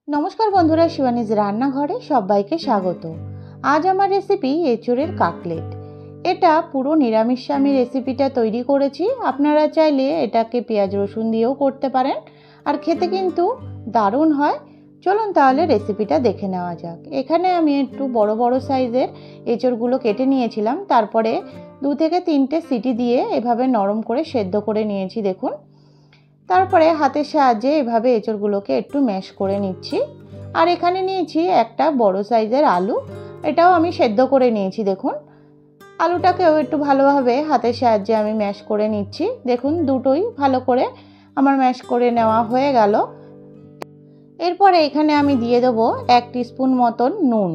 নমস্কার বন্ধুরা, শিবানীজ রান্নাঘরে সবাইকে স্বাগত। আজ আমার রেসিপি এঁচোড়ের কাকলেট। এটা পুরো নিরামিষ আমি রেসিপিটা তৈরি করেছি। আপনারা চাইলে এটাকে পেঁয়াজ রসুন দিয়েও করতে পারেন, আর খেতে কিন্তু দারুণ হয়। চলুন তাহলে রেসিপিটা দেখে নেওয়া যাক। এখানে আমি একটু বড় বড় সাইজের এঁচোড়গুলো কেটে নিয়েছিলাম, তারপরে 2 থেকে 3টে সিটি দিয়ে এভাবে নরম করে সেদ্ধ করে নিয়েছি দেখুন। তারপরে হাতের সাহায্যে এভাবে এঁচোড়গুলোকে একটু ম্যাশ করে নিচ্ছি। আর এখানে নিয়েছি একটা বড় সাইজের আলু, এটাও আমি সেদ্ধ করে নিয়েছি দেখুন। আলুটাকেও একটু ভালোভাবে হাতের সাহায্যে আমি ম্যাশ করে নিচ্ছি দেখুন। দুটোই ভালো করে আমার ম্যাশ করে নেওয়া হয়ে গেল। এরপরে এখানে আমি দিয়ে দেবো 1 টিস্পুন মতন নুন।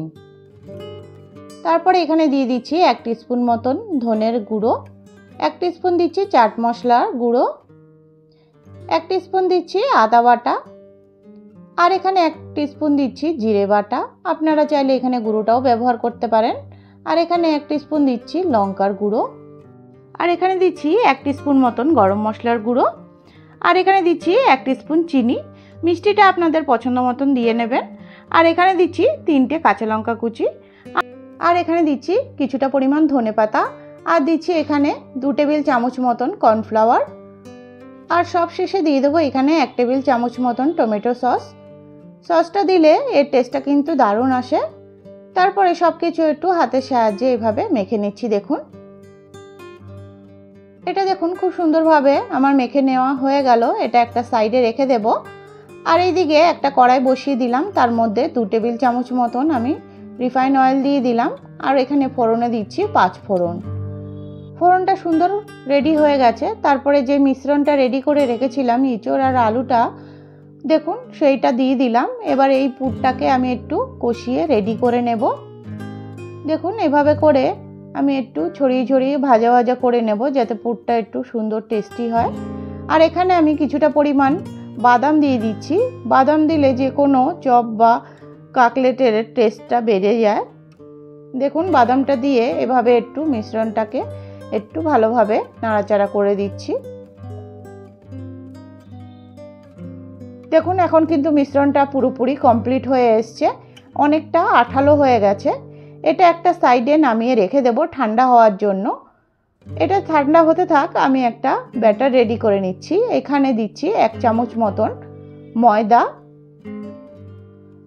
তারপরে এখানে দিয়ে দিচ্ছি 1 টিস্পুন মতন ধনের গুঁড়ো, 1 টিস্পুন দিচ্ছি চাট মশলার গুঁড়ো, 1 টিস্পুন দিচ্ছি আদা বাটা, আর এখানে 1 টিস্পুন দিচ্ছি জিরে বাটা। আপনারা চাইলে এখানে গুঁড়োটাও ব্যবহার করতে পারেন। আর এখানে 1 টিস্পুন দিচ্ছি লঙ্কার গুঁড়ো, আর এখানে দিচ্ছি 1 টিস্পুন মতন গরম মশলার গুঁড়ো, আর এখানে দিচ্ছি 1 টিস্পুন চিনি। মিষ্টিটা আপনাদের পছন্দ মতন দিয়ে নেবেন। আর এখানে দিচ্ছি 3টে কাঁচা লঙ্কা কুচি, আর এখানে দিচ্ছি কিছুটা পরিমাণ ধনেপাতা, আর দিচ্ছি এখানে 2 টেবিল চামচ মতন কর্নফ্লাওয়ার, আর সব শেষে দিয়ে দেবো এখানে 1 টেবিল চামচ মতন টমেটো সস। সসটা দিলে এর টেস্টটা কিন্তু দারুণ আসে। তারপরে সব কিছু একটু হাতের সাহায্যে এভাবে মেখে নিচ্ছি দেখুন। এটা দেখুন খুব সুন্দরভাবে আমার মেখে নেওয়া হয়ে গেল। এটা একটা সাইডে রেখে দেব। আর এইদিকে একটা কড়াই বসিয়ে দিলাম, তার মধ্যে 2 টেবিল চামচ মতন আমি রিফাইন অয়েল দিয়ে দিলাম। আর এখানে ফোড়নে দিচ্ছি 5 ফোড়ন। ফোড়নটা সুন্দর রেডি হয়ে গেছে। তারপরে যে মিশ্রণটা রেডি করে রেখেছিলাম এঁচোড় আর আলুটা দেখুন সেইটা দিয়ে দিলাম। এবার এই পুরটাকে আমি একটু কষিয়ে রেডি করে নেব দেখুন। এভাবে করে আমি একটু ছড়িয়ে ছড়িয়ে ভাজা ভাজা করে নেব, যাতে পুরটা একটু সুন্দর টেস্টি হয়। আর এখানে আমি কিছুটা পরিমাণ বাদাম দিয়ে দিচ্ছি। বাদাম দিলে যে কোনো চপ বা কাকলেটের টেস্টটা বেড়ে যায় দেখুন। বাদামটা দিয়ে এভাবে একটু মিশ্রণটাকে একটু ভালোভাবে নাড়াচাড়া করে দিচ্ছি দেখুন। এখন কিন্তু মিশ্রণটা পুরোপুরি কমপ্লিট হয়ে এসছে, অনেকটা আঠালো হয়ে গেছে। এটা একটা সাইডে নামিয়ে রেখে দেব ঠান্ডা হওয়ার জন্য। এটা ঠান্ডা হতে থাক, আমি একটা ব্যাটার রেডি করে নিচ্ছি। এখানে দিচ্ছি 1 চামচ মতন ময়দা,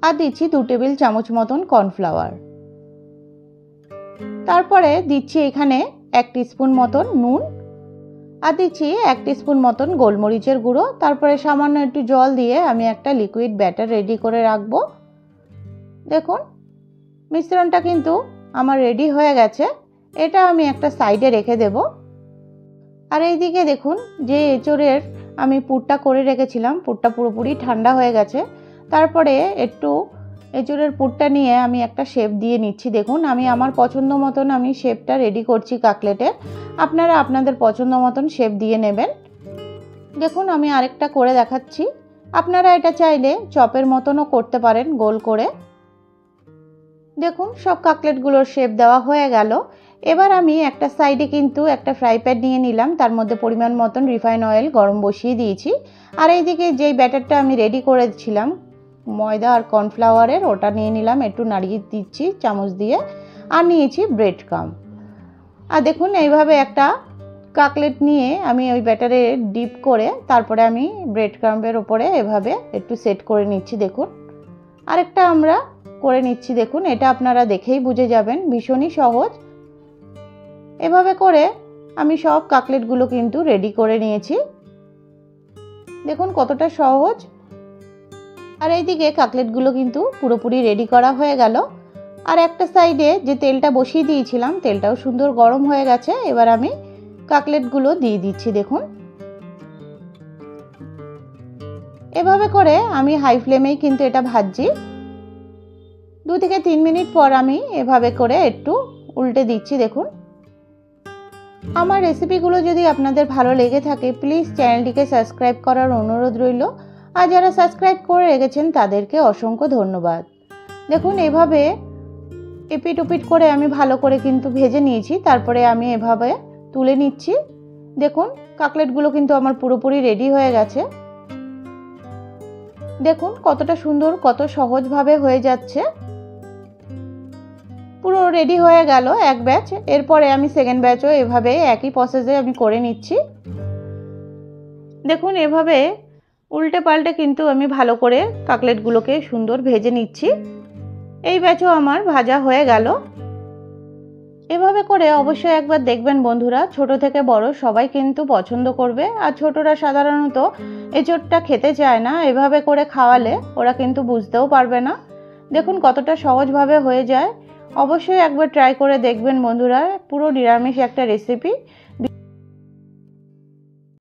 আর দিচ্ছি 2 টেবিল চামচ মতন কর্নফ্লাওয়ার। তারপরে দিচ্ছি এখানে 1 টিস্পুন মতন নুন, আর দিচ্ছি 1 টিস্পুন মতন গোলমরিচের গুঁড়ো। তারপরে সামান্য একটু জল দিয়ে আমি একটা লিকুইড ব্যাটার রেডি করে রাখবো দেখুন। মিশ্রণটা কিন্তু আমার রেডি হয়ে গেছে। এটা আমি একটা সাইডে রেখে দেব। আর এইদিকে দেখুন যে এঁচোড়ের আমি পুরটা করে রেখেছিলাম, পুরটা পুরোপুরি ঠান্ডা হয়ে গেছে। তারপরে একটু এঁচোড়ের পুরটা নিয়ে আমি একটা শেপ দিয়ে নিচ্ছি দেখুন। আমি আমার পছন্দ মতন আমি শেপটা রেডি করছি কাকলেটের। আপনারা আপনাদের পছন্দ মতন শেপ দিয়ে নেবেন দেখুন। আমি আরেকটা করে দেখাচ্ছি। আপনারা এটা চাইলে চপের মতনও করতে পারেন গোল করে দেখুন। সব কাকলেটগুলোর শেপ দেওয়া হয়ে গেল। এবার আমি একটা সাইডে কিন্তু একটা ফ্রাই প্যান নিয়ে নিলাম, তার মধ্যে পরিমাণ মতন রিফাইন অয়েল গরম বসিয়ে দিয়েছি। আর এইদিকে যেই ব্যাটারটা আমি রেডি করেছিলাম ময়দা আর কর্নফ্লাওয়ারের, ওটা নিয়ে নিলাম, একটু নাড়িয়ে দিচ্ছি চামচ দিয়ে। আর নিয়েছি ব্রেড ক্রাম্ব। আর দেখুন এইভাবে একটা কাকলেট নিয়ে আমি ওই ব্যাটারে ডিপ করে তারপরে আমি ব্রেড ক্রাম্বের ওপরে এভাবে একটু সেট করে নিচ্ছি দেখুন। আরেকটা আমরা করে নিচ্ছি দেখুন। এটা আপনারা দেখেই বুঝে যাবেন, ভীষণই সহজ। এভাবে করে আমি সব কাকলেটগুলো কিন্তু রেডি করে নিয়েছি দেখুন কতটা সহজ। আর এইদিকে কাকলেটগুলো কিন্তু পুরোপুরি রেডি করা হয়ে গেল। আর একটা সাইডে যে তেলটা বসিয়ে দিয়েছিলাম তেলটাও সুন্দর গরম হয়ে গেছে। এবার আমি কাকলেটগুলো দিয়ে দিচ্ছি দেখুন। এভাবে করে আমি হাই ফ্লেমেই কিন্তু এটা ভাজছি। 2 থেকে 3 মিনিট পর আমি এভাবে করে একটু উল্টে দিচ্ছি দেখুন। আমার রেসিপিগুলো যদি আপনাদের ভালো লেগে থাকে প্লিজ চ্যানেলটিকে সাবস্ক্রাইব করার অনুরোধ রইল। আর যারা সাবস্ক্রাইব করে রেখেছেন তাদেরকে অসংখ্য ধন্যবাদ দেখুন। এভাবে এপিট ওপিট করে আমি ভালো করে কিন্তু ভেজে নিয়েছি। তারপরে আমি এভাবে তুলে নিচ্ছি দেখুন। কাকলেটগুলো কিন্তু আমার পুরোপুরি রেডি হয়ে গেছে। দেখুন কতটা সুন্দর, কত সহজভাবে হয়ে যাচ্ছে। পুরো রেডি হয়ে গেল এক ব্যাচ। এরপরে আমি সেকেন্ড ব্যাচও এভাবে একই প্রসেসে আমি করে নিচ্ছি। দেখুন এভাবে উল্টে পাল্টে কিন্তু আমি ভালো করে কাকলেটগুলোকে সুন্দর ভেজে নিচ্ছি। এই ব্যাচও আমার ভাজা হয়ে গেল। এভাবে করে অবশ্যই একবার দেখবেন বন্ধুরা, ছোট থেকে বড় সবাই কিন্তু পছন্দ করবে। আর ছোটরা সাধারণত এঁচোড়টা খেতে চায় না, এভাবে করে খাওয়ালে ওরা কিন্তু বুঝতেও পারবে না। দেখুন কতটা সহজভাবে হয়ে যায়। অবশ্যই একবার ট্রাই করে দেখবেন বন্ধুরা, পুরো নিরামিষ একটা রেসিপি।